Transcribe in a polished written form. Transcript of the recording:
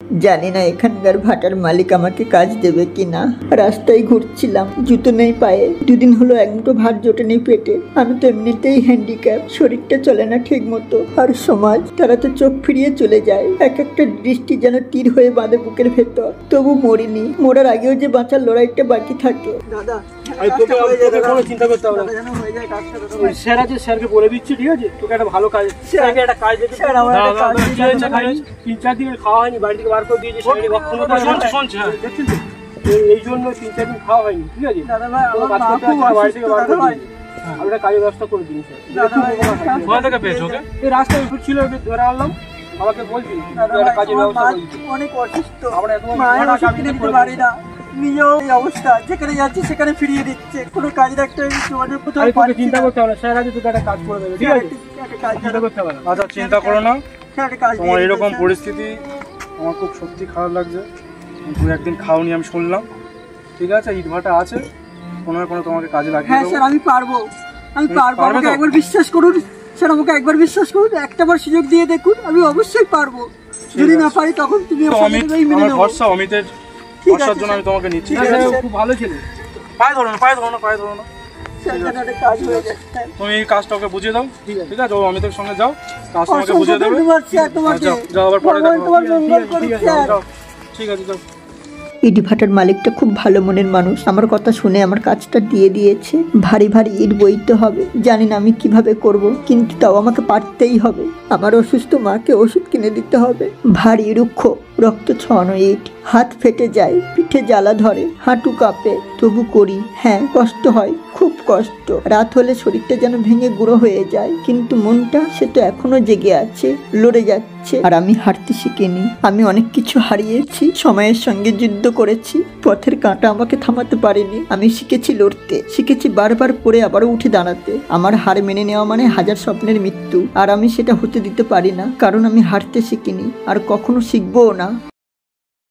জানি না এখানকার ভাটার মালিক আমাকে কাজ দেবে কিনা। রাস্তায় ঘুরছিলাম, জুতো নেই পায়ে, দুদিন হলো এক মুঠো ভাত জোটেনি পেটে। আমি তো এমনিতেই হ্যান্ডিক্যাপ, শরীরটা চলে না ঠিক মতো। আর সমাজ, তারা তো চোখ ফিরিয়ে চলে যায়। এক একটা দৃষ্টি যেন তীর হয়ে বাঁধে বুকের ভেতর। তবু মরিনি, মরার আগেও যে বাঁচার লড়াইটা বাকি থাকে। দাদা কোনো চিন্তা করতে হবে না, স্যার আছে, স্যারকে বলে দিচ্ছি, ঠিক আছে? তোকে একটা ভালো কাজ, স্যারকে একটা কাজ দিতে। 3-4 দিন খাওয়া হয়নি, বাড়ি থেকে বার করে দিয়েছি। এই জন্য 3-4 দিন খাওয়া হয়নি, ঠিক আছে? বাড়ি থেকে বার করে দিয়েছি। আমি একটা কাজের ব্যবস্থা করে দিয়েছি। এই রাস্তায় ওষুধ ছিল, ধরে আনলাম। আমাকে বলছি কাজের ব্যবস্থা অনেক অসুস্থ, নিজেও এই অবস্থা, যেখানে যাচ্ছে সেখানে ফিরিয়ে দিচ্ছে। কোনো কাজের একটা চিন্তা করতে হবে না, স্যার আছে, তোকে একটা কাজ করে দেবে, ঠিক আছে? চিন্তা করতে হবে না। আচ্ছা, চিন্তা করো না। তোমার এরকম পরিস্থিতি আমার খুব সত্যি খারাপ লাগছে। 2-1 দিন খাওনি আমি শুনলাম, ঠিক আছে? ইট ভাটা আছে, কোনো না কোনো তোমাকে কাজে লাগিয়ে দেবো। হ্যাঁ স্যার, আমি পারবো। আমাকে একবার বিশ্বাস করুন স্যার, আমাকে একবার বিশ্বাস করুন, একটাবার সুযোগ দিয়ে দেখুন, আমি অবশ্যই পারবো। যদি না পারি তখন তুমি আমার ভরসা, অমিতের ভরসার জন্য আমি তোমাকে নিচ্ছি। খুব ভালো ছেলে। পায়ে ধরো না। তুমি এই কাজটা ওকে বুঝিয়ে দাও, ঠিক আছে? ও অমিতের সঙ্গে যাও, কাজটা আমাকে বুঝিয়ে দেবে। যাও, আবার পরে যাও, ঠিক আছে, যাও। ইট ভাটার মালিকটা খুব ভালো মনের মানুষ। আমার কথা শুনে আমার কাজটা দিয়ে দিয়েছে। ভারী ভারী ইট বইতে হবে, জানি না আমি কিভাবে করব, কিন্তু তাও আমাকে পারতেই হবে। আমার অসুস্থ মাকে ওষুধ কিনে দিতে হবে। ভারী রুক্ষ রক্ত ছড়ানো ইট, হাত ফেটে যায়, পিঠে জ্বালা ধরে, হাঁটু কাঁপে, তবু করি। হ্যাঁ, কষ্ট হয়, খুব কষ্ট। রাত হলে শরীরটা যেন ভেঙে গুঁড়ো হয়ে যায়, কিন্তু মনটা সে তো এখনো জেগে আছে, লড়ে যাচ্ছে। আর আমি হাঁটতে শিখিনি। আমি অনেক কিছু হারিয়েছি, সময়ের সঙ্গে যুদ্ধ করেছি, পথের কাঁটা আমাকে থামাতে পারেনি। আমি শিখেছি লড়তে, শিখেছি বারবার পড়ে আবারও উঠে দাঁড়াতে। আমার হার মেনে নেওয়া মানে হাজার স্বপ্নের মৃত্যু, আর আমি সেটা হতে দিতে পারি না, কারণ আমি হারতে শিখিনি, আর কখনো শিখবও না।